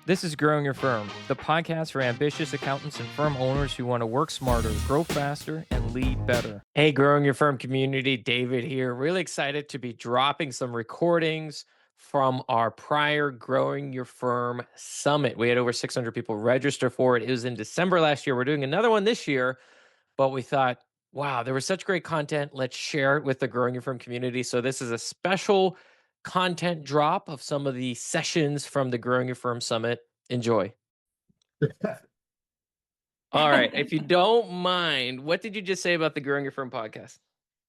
This is Growing Your Firm, the podcast for ambitious accountants and firm owners who want to work smarter, grow faster, and lead better. Hey, Growing Your Firm community, David here. Really excited to be dropping some recordings from our prior Growing Your Firm Summit. We had over 600 people register for it. It was in December last year. We're doing another one this year, but we thought, wow, there was such great content. Let's share it with the Growing Your Firm community. So this is a special content drop of some of the sessions from the Growing Your Firm Summit. Enjoy. All right. If you don't mind, what did you just say about the Growing Your Firm podcast?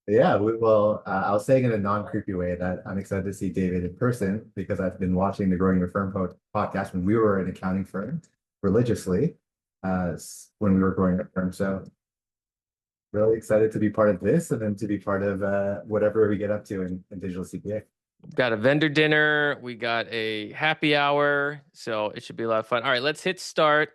Yeah, I was saying in a non-creepy way that I'm excited to see David in person because I've been watching the Growing Your Firm podcast when we were an accounting firm religiously when we were growing our firm. So really excited to be part of this and then to be part of whatever we get up to in digital CPA. Got a vendor dinner. We got a happy hour. So it should be a lot of fun. All right, let's hit start.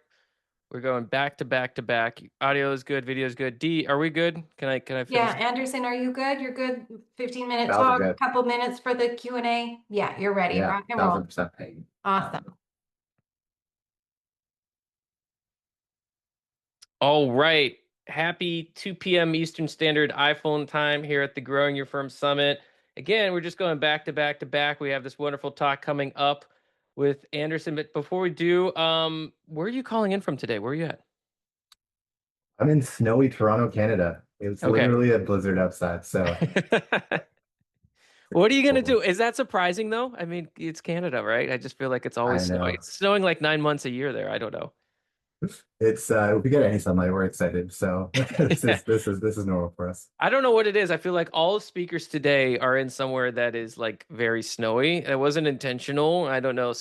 We're going back to back to back. Audio is good. Video is good. D, are we good? Can I finish? Yeah, Anderson, are you good? You're good? 15-minute Sounds talk, good. couple minutes for the Q&A. Yeah, you're ready. Yeah, Rock and roll. 1000%. Awesome. All right. Happy 2 p.m. Eastern Standard iPhone time here at the Growing Your Firm Summit. Again, we're just going back to back to back. We have this wonderful talk coming up with Anderson. But before we do, where are you calling in from today? Where are you at? I'm in snowy Toronto, Canada. It's literally a blizzard outside. So what are you going to do? Is that surprising though? I mean, it's Canada, right? I just feel like it's always snowing. It's snowing like 9 months a year there. I don't know. It's if we get any sunlight, we're excited. So this is normal for us. I don't know what it is. I feel like all the speakers today are in somewhere that is like very snowy. It wasn't intentional. I don't know,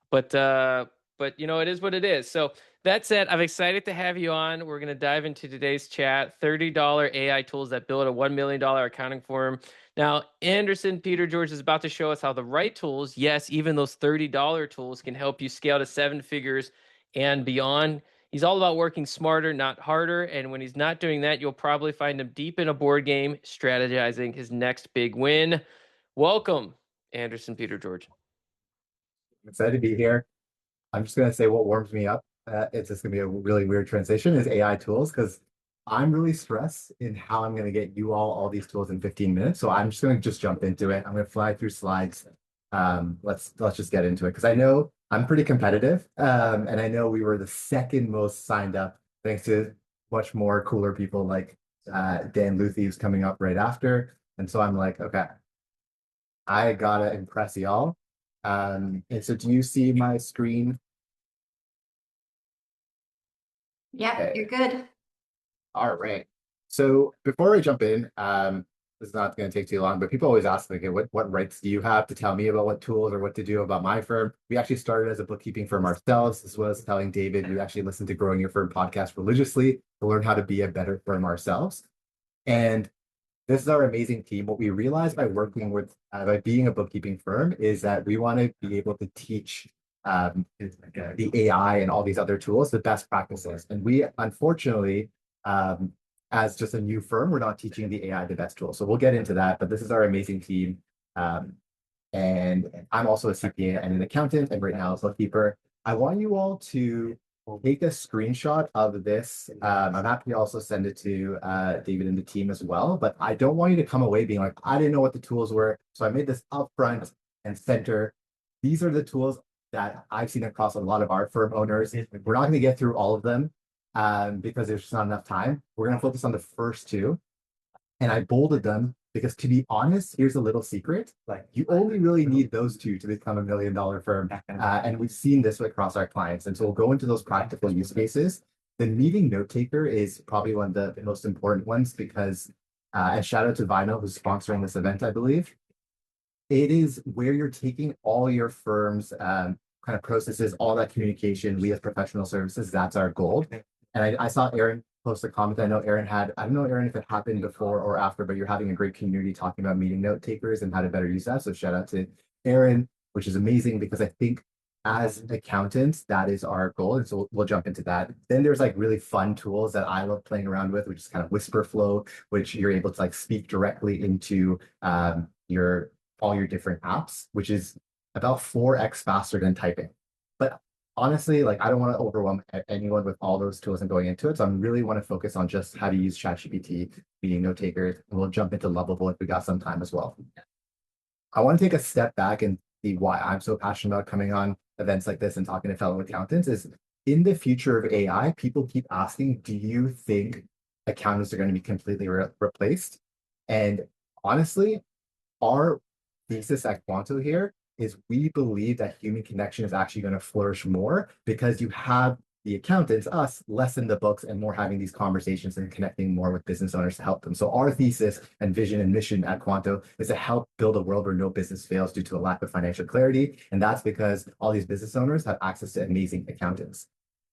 but it is what it is. So that said, I'm excited to have you on. We're gonna dive into today's chat. $30 AI tools that build a $1 million accounting firm. Now, Anderson Petergeorge is about to show us how the right tools, yes, even those $30 tools, can help you scale to 7 figures and beyond. He's all about working smarter, not harder. And when he's not doing that, you'll probably find him deep in a board game, strategizing his next big win. Welcome, Anderson Petergeorge. I'm excited to be here. I'm just going to say what warms me up. It's just going to be a really weird transition is AI tools because I'm really stressed in how I'm going to get you all these tools in 15 minutes. So I'm just going to jump into it. I'm going to fly through slides. Let's just get into it because I know I'm pretty competitive, and I know we were the second most signed up, thanks to much more cooler people like Dan Luthi, who's coming up right after. And so I'm like, okay, I gotta impress y'all. And so, do you see my screen? Yeah, okay. You're good. All right. So before I jump in, this is not going to take too long, but people always ask, like, what rights do you have to tell me about what tools or what to do about my firm? We actually started as a bookkeeping firm ourselves, as well as telling David, we actually listened to Growing Your Firm podcast religiously to learn how to be a better firm ourselves. And this is our amazing team. What we realized by working with, by being a bookkeeping firm is that we want to be able to teach the AI and all these other tools, the best practices. And we, unfortunately, as just a new firm, we're not teaching the AI the best tool. So we'll get into that, but this is our amazing team. And I'm also a CPA and an accountant, and right now a bookkeeper. I want you all to take a screenshot of this. I'm happy to also send it to David and the team as well, but I don't want you to come away being like, I didn't know what the tools were. So I made this up front and center. These are the tools that I've seen across a lot of our firm owners. We're not going to get through all of them because there's just not enough time. We're going to focus on the first two. And I bolded them because, to be honest, here's a little secret. Like, you only really need those two to become $1 million firm. And we've seen this across our clients. And so we'll go into those practical use cases. The meeting note taker is probably one of the most important ones because, and shout out to Vino, who's sponsoring this event, I believe. It is where you're taking all your firm's kind of processes, all that communication, we as professional services, that's our goal. And I saw Aaron post a comment. I know Aaron had, I don't know, Aaron, if it happened before or after, but you're having a great community talking about meeting note takers and how to better use that. So shout out to Aaron, which is amazing because I think as accountants, that is our goal. And so we'll jump into that. Then there's like really fun tools that I love playing around with, which is kind of whisper flow, which you're able to like speak directly into all your different apps, which is about 4x faster than typing. But honestly, like I don't want to overwhelm anyone with all those tools and going into it. So I really want to focus on just how to use ChatGPT, being note takers, and we'll jump into Lovable if we got some time as well. I want to take a step back and see why I'm so passionate about coming on events like this and talking to fellow accountants is in the future of AI, people keep asking, do you think accountants are going to be completely replaced? And honestly, our thesis at Quanto here is we believe that human connection is actually going to flourish more because you have the accountants, us, less in the books and more having these conversations and connecting more with business owners to help them. So our thesis and vision and mission at Quanto is to help build a world where no business fails due to a lack of financial clarity. And that's because all these business owners have access to amazing accountants.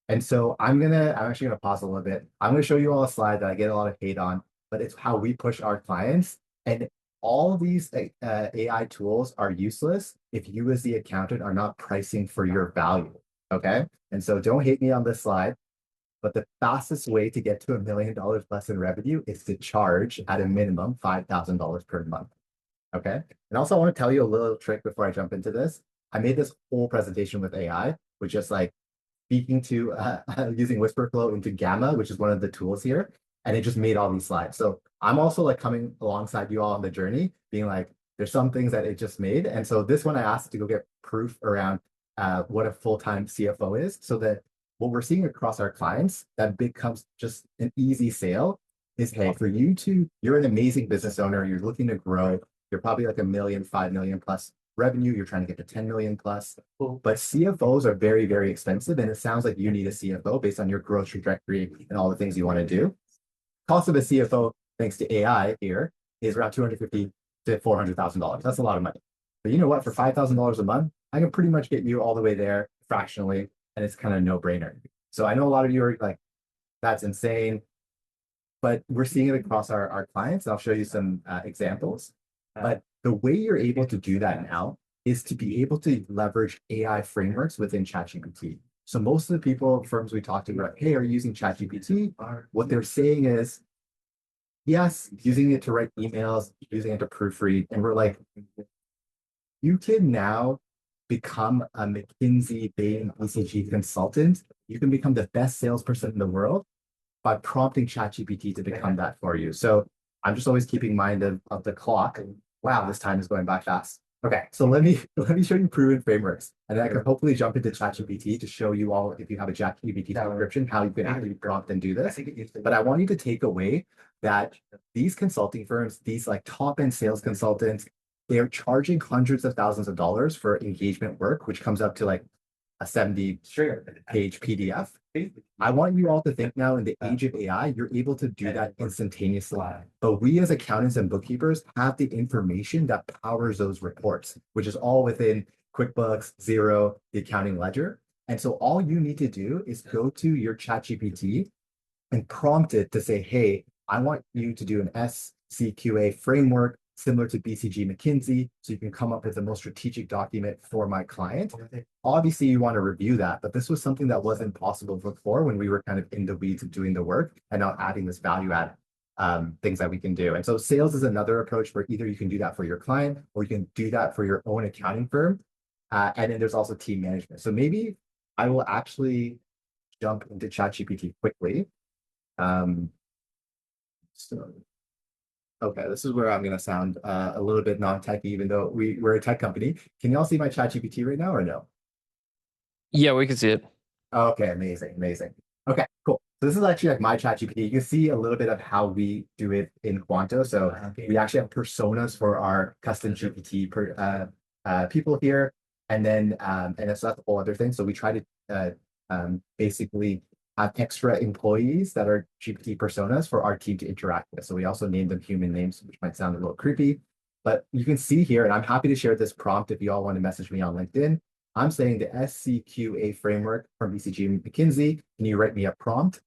And so I'm actually gonna pause a little bit. I'm gonna show you all a slide that I get a lot of hate on, but it's how we push our clients. And all these AI tools are useless if you as the accountant are not pricing for your value. Okay. And so don't hate me on this slide, but the fastest way to get to $1 million plus in revenue is to charge at a minimum $5,000 per month. Okay. And also I want to tell you a little trick before I jump into this. I made this whole presentation with AI, which just like speaking to using Whisperflow into Gamma, which is one of the tools here, and it just made all these slides. So I'm also like coming alongside you all on the journey, being like, there's some things that it just made. And so this one I asked to go get proof around what a full-time CFO is, so that what we're seeing across our clients that becomes just an easy sale is, hey, you're an amazing business owner, you're looking to grow, you're probably like 1 million, 5 million plus revenue, you're trying to get to 10 million plus, but CFOs are very, very expensive. And it sounds like you need a CFO based on your growth trajectory and all the things you want to do. Cost of a CFO, thanks to AI here, is around $250,000 to $400,000. That's a lot of money. But you know what? For $5,000 a month, I can pretty much get you all the way there fractionally, and it's kind of no brainer. So I know a lot of you are like, that's insane, but we're seeing it across our clients. I'll show you some examples. But the way you're able to do that now is to be able to leverage AI frameworks within ChatGPT. So most of the people, firms we talk to, are like, hey, are you using ChatGPT? What they're saying is, yes, using it to write emails, using it to proofread. And we're like, you can now become a McKinsey Bain BCG consultant. You can become the best salesperson in the world by prompting ChatGPT to become that for you. So I'm just always keeping mind of the clock. Wow, this time is going by fast. Okay, so let me show you proven frameworks, and then I can hopefully jump into ChatGPT to show you all, if you have a ChatGPT subscription, how you can actually prompt and do this. But I want you to take away that these consulting firms, these like top-end sales consultants, they're charging hundreds of thousands of dollars for engagement work, which comes up to like a 70-page PDF. I want you all to think now in the age of AI, you're able to do that instantaneously. But we as accountants and bookkeepers have the information that powers those reports, which is all within QuickBooks, Xero, the accounting ledger. And so all you need to do is go to your ChatGPT and prompt it to say, hey, I want you to do an SCQA framework similar to BCG McKinsey, so you can come up with the most strategic document for my client. Obviously, you want to review that, but this was something that wasn't possible before when we were kind of in the weeds of doing the work and now adding this value add things that we can do. And so sales is another approach where either you can do that for your client or you can do that for your own accounting firm. And then there's also team management. So maybe I will actually jump into ChatGPT quickly. So okay, this is where I'm going to sound a little bit non-techy, even though we're a tech company. Can you all see my ChatGPT right now or no? Yeah, we can see it. Okay, amazing, amazing. Okay, cool. So this is actually like my ChatGPT. You can see a little bit of how we do it in Quanto. So we actually have personas for our custom GPT people here. And then, and that's a whole other thing. So we try to basically have extra employees that are GPT personas for our team to interact with. So we also name them human names, which might sound a little creepy, but you can see here, and I'm happy to share this prompt if you all want to message me on LinkedIn. I'm saying the SCQA framework from BCG and McKinsey. Can you write me a prompt?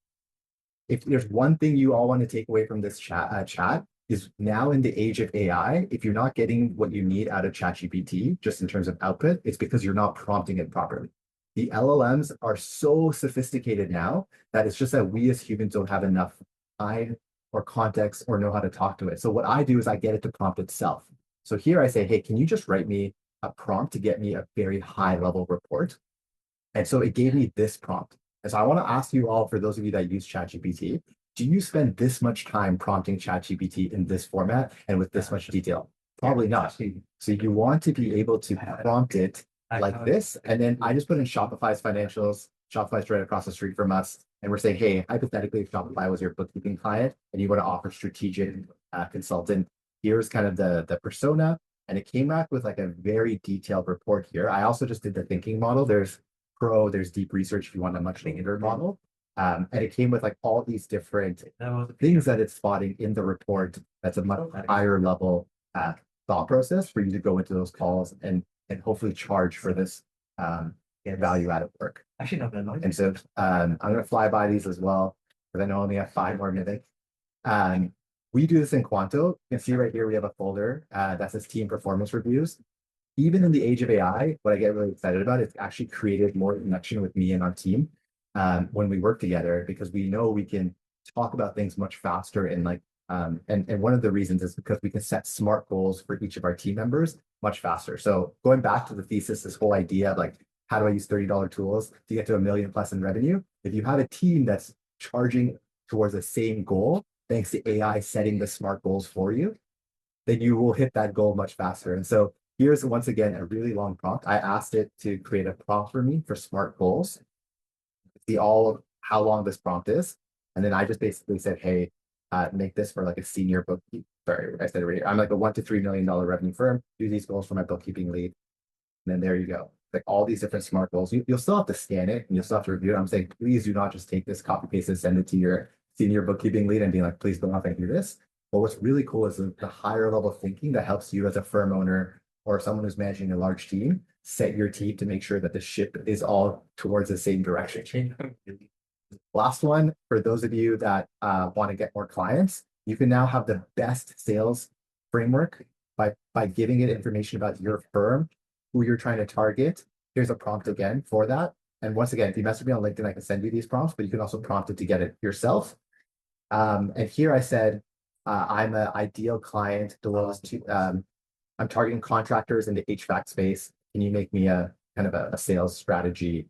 If there's one thing you all want to take away from this chat is now in the age of AI, if you're not getting what you need out of ChatGPT, just in terms of output, it's because you're not prompting it properly. The LLMs are so sophisticated now that it's just that we as humans don't have enough time or context or know how to talk to it. So what I do is I get it to prompt itself. So here I say, hey, can you just write me a prompt to get me a very high level report? And so it gave me this prompt. And so I want to ask you all, for those of you that use ChatGPT, do you spend this much time prompting ChatGPT in this format and with this much detail? Probably not. So you want to be able to prompt it like this. And then I just put in Shopify's financials. Shopify's right across the street from us. And we're saying, hey, hypothetically, if Shopify was your bookkeeping client and you want to offer strategic consultant, here's kind of the persona. And it came back with like a very detailed report here. I also just did the thinking model. There's Pro, there's deep research if you want a much later model. And it came with like all these different things that it's spotting in the report. That's a much higher level thought process for you to go into those calls and hopefully charge for this value added work. Actually, not that long. And so I'm going to fly by these as well because I know I only have 5 more minutes. We do this in Quanto. You can see right here we have a folder that says team performance reviews. Even in the age of AI, what I get really excited about is actually created more connection with me and our team when we work together, because we know we can talk about things much faster and like and one of the reasons is because we can set smart goals for each of our team members much faster. So going back to the thesis, this whole idea of like, how do I use $30 tools to get to $1 million plus in revenue? If you have a team that's charging towards the same goal, thanks to AI setting the smart goals for you, then you will hit that goal much faster. And so here's once again a really long prompt. I asked it to create a prompt for me for smart goals. See all of how long this prompt is. And then I just basically said, hey, make this for like a senior bookkeeper. Sorry, I said it right here. I'm like a $1 to $3 million revenue firm. Do these goals for my bookkeeping lead. And then there you go. Like all these different smart goals. You'll still have to scan it and you'll still have to review it. I'm saying, please do not just take this, copy paste and send it to your senior bookkeeping lead and be like, please go off and do this. But what's really cool is the higher level thinking that helps you as a firm owner or someone who's managing a large team, set your team to make sure that the ship is all towards the same direction. Last one, for those of you that want to get more clients, you can now have the best sales framework by giving it information about your firm, who you're trying to target. Here's a prompt again for that. And once again, if you message me on LinkedIn, I can send you these prompts, but you can also prompt it to get it yourself. And here I said, I'm an ideal client. I'm targeting contractors in the HVAC space. Can you make me a kind of a sales strategy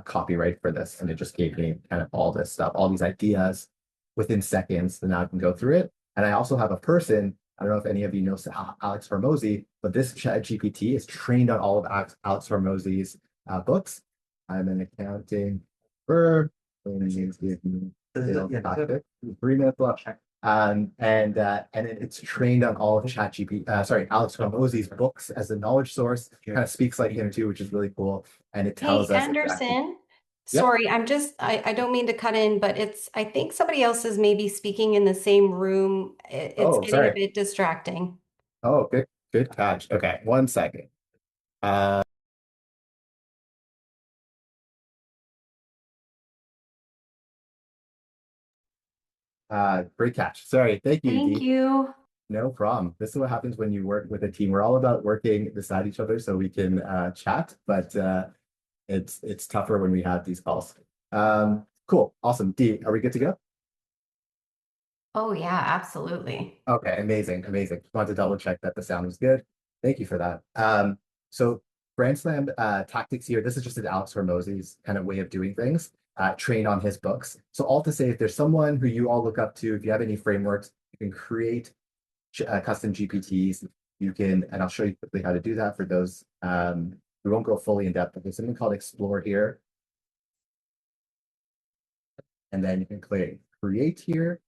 copyright for this? And it just gave me kind of all this stuff, all these ideas within seconds. And now I can go through it. And I also have a person, I don't know if any of you know Alex Hormozi, but this ChatGPT is trained on all of Alex Hormozi's books. I'm an accounting firm. And he's giving me 3 minutes left. And it's trained on all of Alex Hormozi's books as a knowledge source. Kind of speaks like him too, which is really cool. And it tells us Anderson, sorry, I don't mean to cut in, but I think somebody else is maybe speaking in the same room. It's getting a bit distracting. Oh, good catch. Okay, 1 second. Great catch. Sorry. Thank you. Thank you. No problem. This is what happens when you work with a team. We're all about working beside each other so we can chat, but it's tougher when we have these calls. Cool. Awesome. Dee, are we good to go? Oh yeah, absolutely. Okay, amazing. Just wanted to double check that the sound was good. Thank you for that. So Grand Slam tactics here, this is just an Alex Hormozi's kind of way of doing things, trained on his books. So all to say, if there's someone who you all look up to, if you have any frameworks, you can create custom GPTs. You can, and I'll show you quickly how to do that for those. We won't go fully in depth, but there's something called Explore here. And then you can click Create here.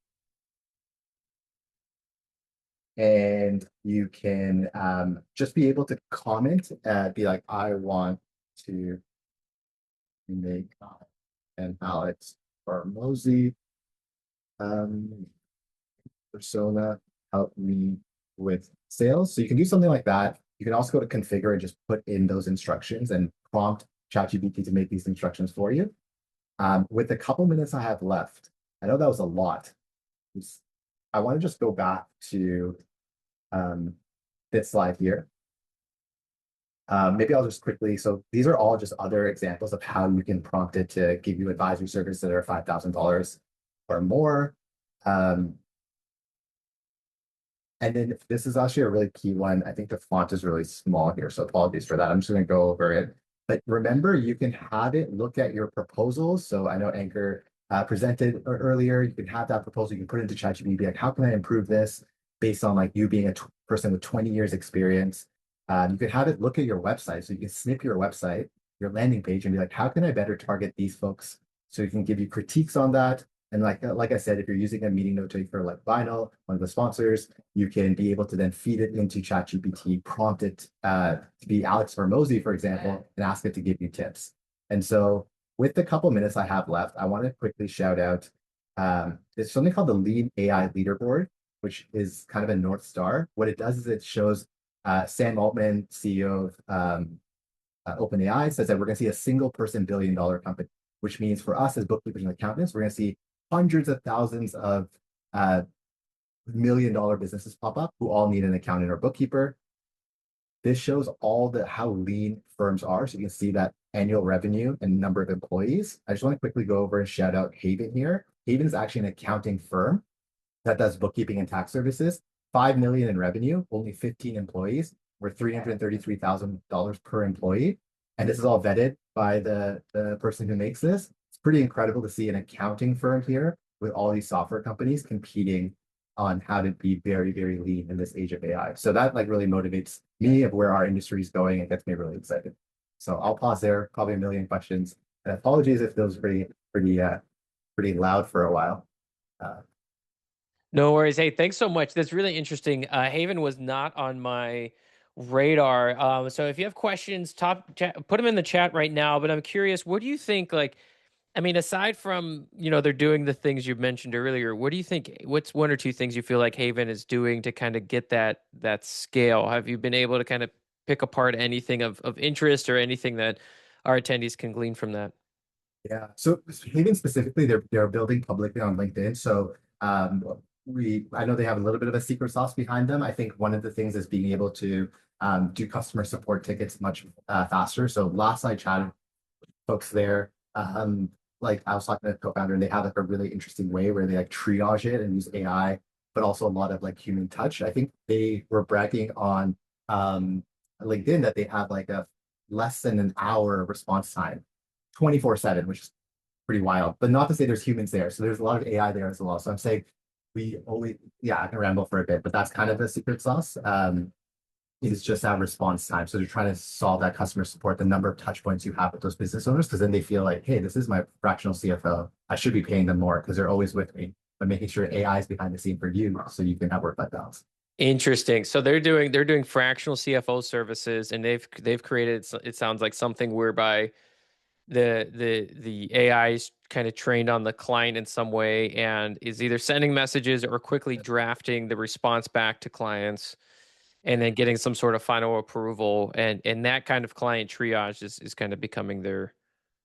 And you can just be able to comment, be like, I want to make an Alex Hormozi persona help me with sales. So you can do something like that. You can also go to configure and just put in those instructions and prompt ChatGPT to make these instructions for you. With the couple minutes I have left, I know that was a lot. I want to just go back to this slide here. Maybe I'll just quickly, so these are all just other examples of how you can prompt it to give you advisory services that are $5,000 or more. And then this is actually a really key one. I think the font is really small here, so apologies for that. I'm just going to go over it. But remember, you can have it look at your proposals. So I know Anchor presented earlier. You can have that proposal. You can put it into ChatGPT, be like, how can I improve this based on like you being a person with 20 years experience? You can have it look at your website. So you can snip your website, your landing page, and be like, how can I better target these folks? So you can give you critiques on that. And like I said, if you're using a meeting note taker like Vinyl, one of the sponsors, you can be able to then feed it into ChatGPT, prompt it to be Alex Hormozy, for example, and ask it to give you tips. And so with the couple minutes I have left, I want to quickly shout out there's something called the Lean AI Leaderboard, which is kind of a North Star. What it does is it shows Sam Altman, CEO of OpenAI, says that we're going to see a single person billion-dollar company, which means for us as bookkeepers and accountants, we're going to see hundreds of thousands of million-dollar businesses pop up who all need an accountant or bookkeeper. This shows all the how lean firms are. So you can see that annual revenue and number of employees. I just want to quickly go over and shout out Haven here. Haven is actually an accounting firm that does bookkeeping and tax services. 5 million in revenue, only 15 employees. We're $333,000 per employee. And this is all vetted by the person who makes this. It's pretty incredible to see an accounting firm here with all these software companies competing on how to be very, very lean in this age of AI. So that like really motivates me of where our industry is going and gets me really excited. So I'll pause there, probably a million questions. And apologies if those were pretty loud for a while. No worries. Hey, thanks so much. That's really interesting. Haven was not on my radar. So if you have questions, put them in the chat right now. But I'm curious, what do you think? Like, I mean, aside from they're doing the things you mentioned earlier, what do you think? What's one or two things you feel like Haven is doing to kind of get that scale? Have you been able to kind of pick apart anything of interest or anything that our attendees can glean from that? Yeah. So Haven specifically, they're building publicly on LinkedIn. So I know they have a little bit of a secret sauce behind them. I think one of the things is being able to do customer support tickets much faster. So last I chatted with folks there, like I was talking to the co-founder, and they have like a really interesting way where they like triage it and use AI, but also a lot of like human touch. I think they were bragging on LinkedIn that they have like a less than an hour response time 24/7, which is pretty wild. But not to say there's humans there. So there's a lot of AI there as well. So I'm saying yeah, I can ramble for a bit, but that's kind of the secret sauce. Is just that response time. So they're trying to solve that customer support, the number of touch points you have with those business owners, because then they feel like, hey, this is my fractional CFO. I should be paying them more because they're always with me, but making sure AI is behind the scene for you so you can have work-life balance. Interesting. So they're doing fractional CFO services, and they've created, it sounds like, something whereby the AI is kind of trained on the client in some way and is either sending messages or quickly drafting the response back to clients and then getting some sort of final approval. And that kind of client triage is kind of becoming their,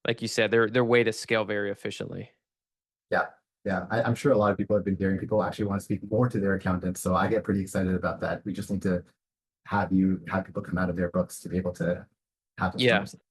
like you said, their way to scale very efficiently. Yeah. Yeah. I'm sure a lot of people have been hearing people actually want to speak more to their accountants. So I get pretty excited about that. We just need to have people come out of their books to be able to have those Yeah. conversations.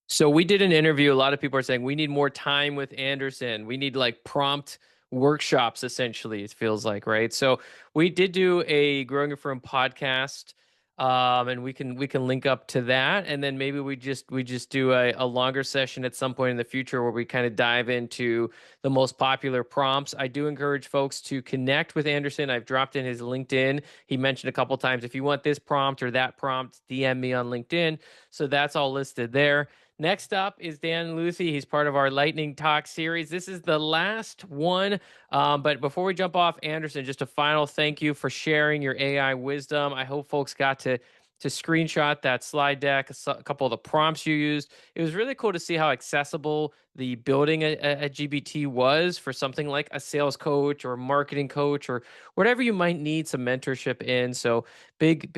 So we did an interview. A lot of people are saying we need more time with Anderson. We need like prompt workshops, essentially, it feels like, right? So we did do a Growing a Firm podcast, and we can link up to that, and then maybe we just do a longer session at some point in the future where we kind of dive into the most popular prompts. I do encourage folks to connect with Anderson. I've dropped in his LinkedIn. He mentioned a couple times, if you want this prompt or that prompt, DM me on LinkedIn. So that's all listed there. Next up is Dan Luthi. He's part of our Lightning Talk series. This is the last one. But before we jump off, Anderson, just a final thank you for sharing your AI wisdom. I hope folks got to screenshot that slide deck, a couple of the prompts you used. It was really cool to see how accessible the building a GBT was for something like a sales coach or marketing coach or whatever you might need some mentorship in. So big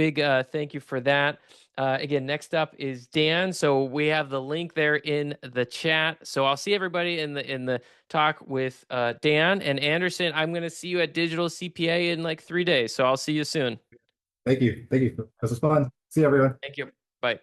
thank you for that. Again, next up is Dan. So we have the link there in the chat. So I'll see everybody in the talk with Dan and Anderson. I'm going to see you at Digital CPA in like 3 days. So I'll see you soon. Thank you. This was fun. See you, everyone. Thank you. Bye.